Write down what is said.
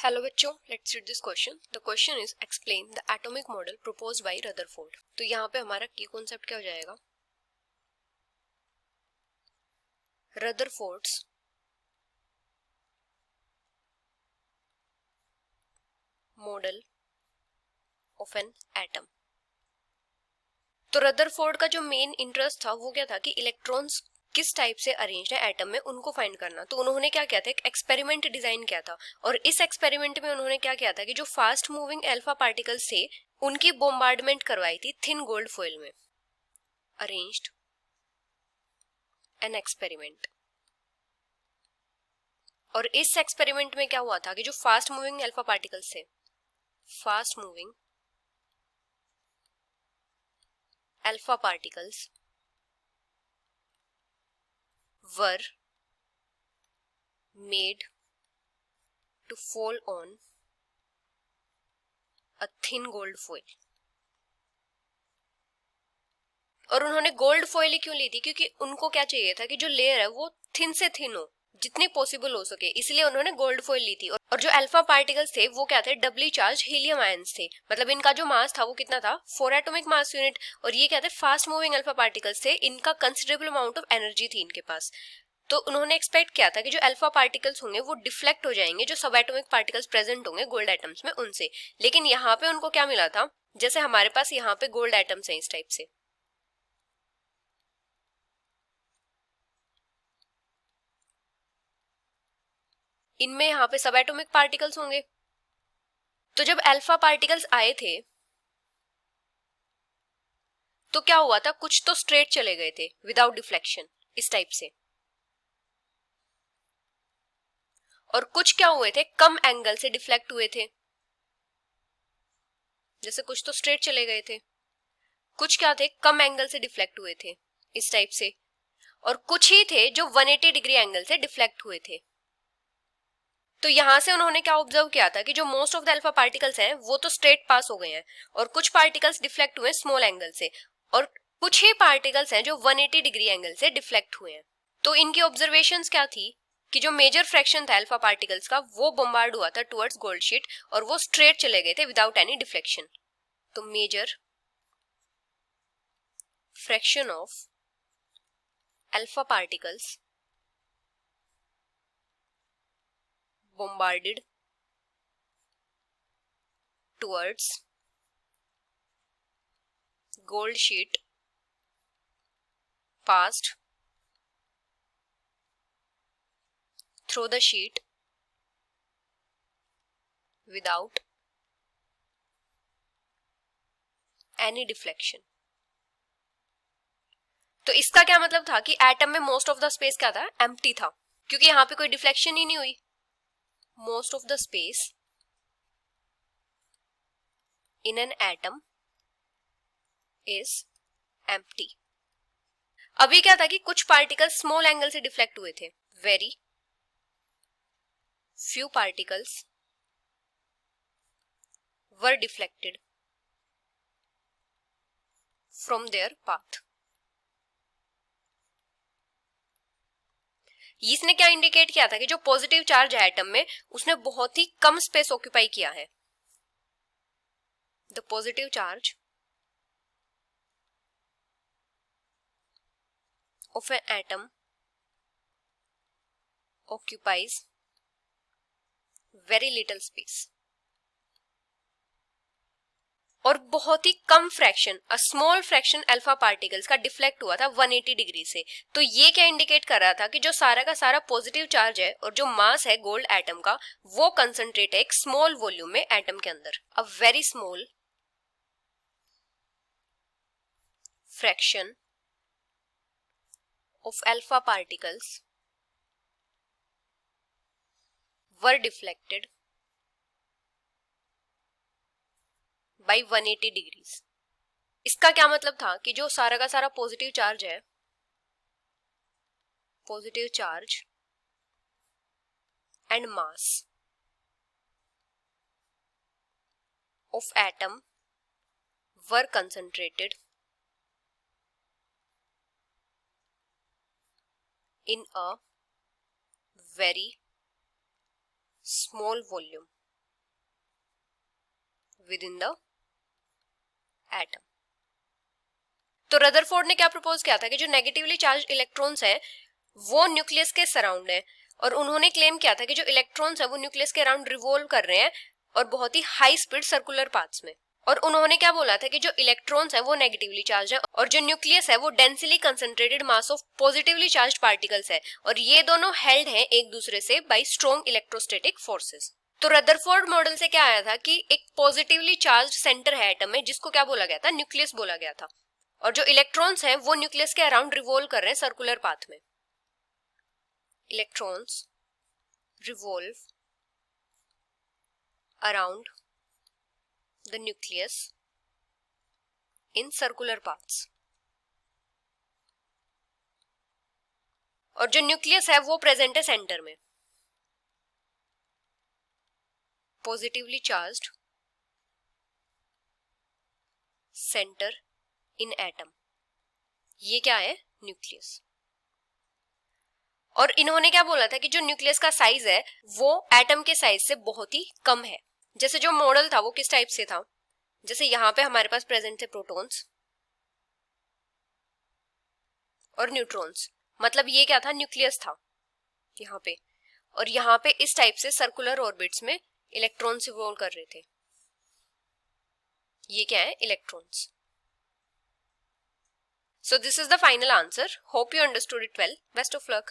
Hello बच्चों, let's read this question. The question is explain the atomic model proposed by Rutherford. तो यहाँ पे हमारा की कॉन्सेप्ट क्या हो जाएगा? Rutherford's model of an atom. तो रदरफोर्ड का जो मेन इंटरेस्ट था वो क्या था कि इलेक्ट्रॉन्स किस टाइप से अरेंज्ड है एटम में उनको फाइंड करना। तो उन्होंने क्या किया था, एक एक्सपेरिमेंट डिजाइन किया था, और इस एक्सपेरिमेंट में उन्होंने क्या किया था कि जो फास्ट मूविंग अल्फा पार्टिकल्स थे उनकी बोम्बार्डमेंट करवाई थी थिन गोल्ड फॉइल में। Arranged an experiment. और इस एक्सपेरिमेंट में क्या हुआ था कि जो फास्ट मूविंग अल्फा पार्टिकल्स थे, fast moving alpha particles were made to fall on a thin gold foil. और उन्होंने गोल्ड फॉइल ही क्यों ली थी? क्योंकि उनको क्या चाहिए था कि जो लेयर है वो थिन से थिन हो, जितनी पॉसिबल हो सके, इसलिए उन्होंने गोल्ड फॉइल ली थी। और जो अल्फा पार्टिकल्स थे वो क्या थे, डबली चार्ज हीलियम आयंस थे। मतलब इनका जो मास था वो कितना था, 4 एटॉमिक मास यूनिट। और ये क्या थे, फास्ट मूविंग अल्फा पार्टिकल्स थे, इनका कंसिडरेबल अमाउंट ऑफ एनर्जी थी इनके पास। तो उन्होंने एक्सपेक्ट किया था कि जो अल्फा पार्टिकल्स होंगे वो डिफ्लेक्ट हो जाएंगे जो सब एटॉमिक पार्टिकल्स प्रेजेंट होंगे गोल्ड एटम्स में उनसे। लेकिन यहाँ पे उनको क्या मिला था, जैसे हमारे पास यहाँ पे गोल्ड एटम्स हैं इस टाइप से, इनमें यहाँ पे सब एटॉमिक पार्टिकल्स होंगे। तो जब अल्फा पार्टिकल्स आए थे तो क्या हुआ था, कुछ तो स्ट्रेट चले गए थे विदाउट डिफ्लेक्शन इस टाइप से, और कुछ क्या हुए थे, कम एंगल से डिफ्लेक्ट हुए थे। जैसे कुछ तो स्ट्रेट चले गए थे, कुछ क्या थे, कम एंगल से डिफ्लेक्ट हुए थे इस टाइप से, और कुछ ही थे जो 180 डिग्री एंगल से डिफ्लेक्ट हुए थे। तो यहां से उन्होंने क्या ऑब्जर्व किया था कि जो most of the alpha particles हैं वो तो स्ट्रेट पास हो गए हैं, और कुछ पार्टिकल्स डिफ्लेक्ट हुए स्मॉल एंगल से, और कुछ ही पार्टिकल्स हैं जो 180 डिग्री एंगल से डिफ्लेक्ट हुए हैं। तो इनकी ऑब्जर्वेशंस क्या थी कि जो मेजर फ्रैक्शन था अल्फा पार्टिकल्स का वो बम्बार्ड हुआ था टुवर्ड्स गोल्ड शीट, और वो स्ट्रेट चले गए थे विदाउट एनी डिफ्लेक्शन। तो major fraction of alpha particles bombarded towards gold sheet passed through the sheet without any deflection। तो इसका क्या मतलब था कि एटम में मोस्ट ऑफ द स्पेस क्या था, एम्प्टी था, क्योंकि यहाँ पे कोई डिफ्लेक्शन ही नहीं हुई। Most of the space in an atom is empty. अभी क्या था कि कुछ पार्टिकल्स स्मॉल एंगल से डिफ्लेक्ट हुए थे, very few particles were deflected from there path. इसने क्या इंडिकेट किया था कि जो पॉजिटिव चार्ज है एटम में उसने बहुत ही कम स्पेस ऑक्यूपाई किया है। The positive charge of an atom occupies very little space। और बहुत ही कम fraction, a small fraction alpha particles का डिफ्लेक्ट हुआ था 180 डिग्री से। तो ये क्या इंडिकेट कर रहा था कि जो सारा का सारा पॉजिटिव चार्ज है और जो मास है गोल्ड एटम का वो कंसंट्रेट है एक स्मॉल वॉल्यूम में एटम के अंदर। A very small fraction of alpha particles were deflected by 180 degrees. इसका क्या मतलब था कि जो सारा का सारा पॉजिटिव चार्ज है, positive charge and mass of atom were concentrated in a very small volume। With in the atom. तो रदरफोर्ड ने क्या प्रपोज किया था कि जो नेगेटिवली चार्ज इलेक्ट्रॉन्स हैं वो न्यूक्लियस के सराउंड है, और उन्होंने क्लेम किया था कि जो इलेक्ट्रॉन्स हैं वो न्यूक्लियस के अराउंड रिवॉल्व कर रहे हैं और बहुत ही हाई स्पीड सर्कुलर पाथ्स में। और उन्होंने क्या बोला था कि जो इलेक्ट्रॉन्स है वो नेगेटिवली चार्ज है और जो न्यूक्लियस है वो densely concentrated mass of positively charge particles है, और ये दोनों हेल्ड हैं एक दूसरे से बाय स्ट्रॉन्ग इलेक्ट्रोस्टैटिक फोर्सेस। तो रदरफोर्ड मॉडल से क्या आया था कि एक पॉजिटिवली चार्ज सेंटर है एटम में जिसको क्या बोला गया था, न्यूक्लियस बोला गया था, और जो इलेक्ट्रॉन्स हैं वो न्यूक्लियस के अराउंड रिवॉल्व कर रहे हैं सर्कुलर पाथ में। Electrons revolve around the nucleus in circular paths, और जो न्यूक्लियस है वो प्रेजेंट है सेंटर में। पॉजिटिवली चार्ज्ड सेंटर इन एटम, ये क्या है, न्यूक्लियस। और इन्होंने क्या बोला था कि जो न्यूक्लियस का साइज है वो एटम के साइज से बहुत ही कम है। जैसे जो मॉडल था वो किस टाइप से था, जैसे यहाँ पे हमारे पास प्रेजेंट थे प्रोटॉन्स और न्यूट्रॉन्स, मतलब ये क्या था, न्यूक्लियस था यहाँ पे, और यहाँ पे इस टाइप से सर्कुलर ऑर्बिट्स में इलेक्ट्रॉन्स रिवॉल्व कर रहे थे, ये क्या है, electrons. So this is the final answer. Hope you understood it well. Best of luck.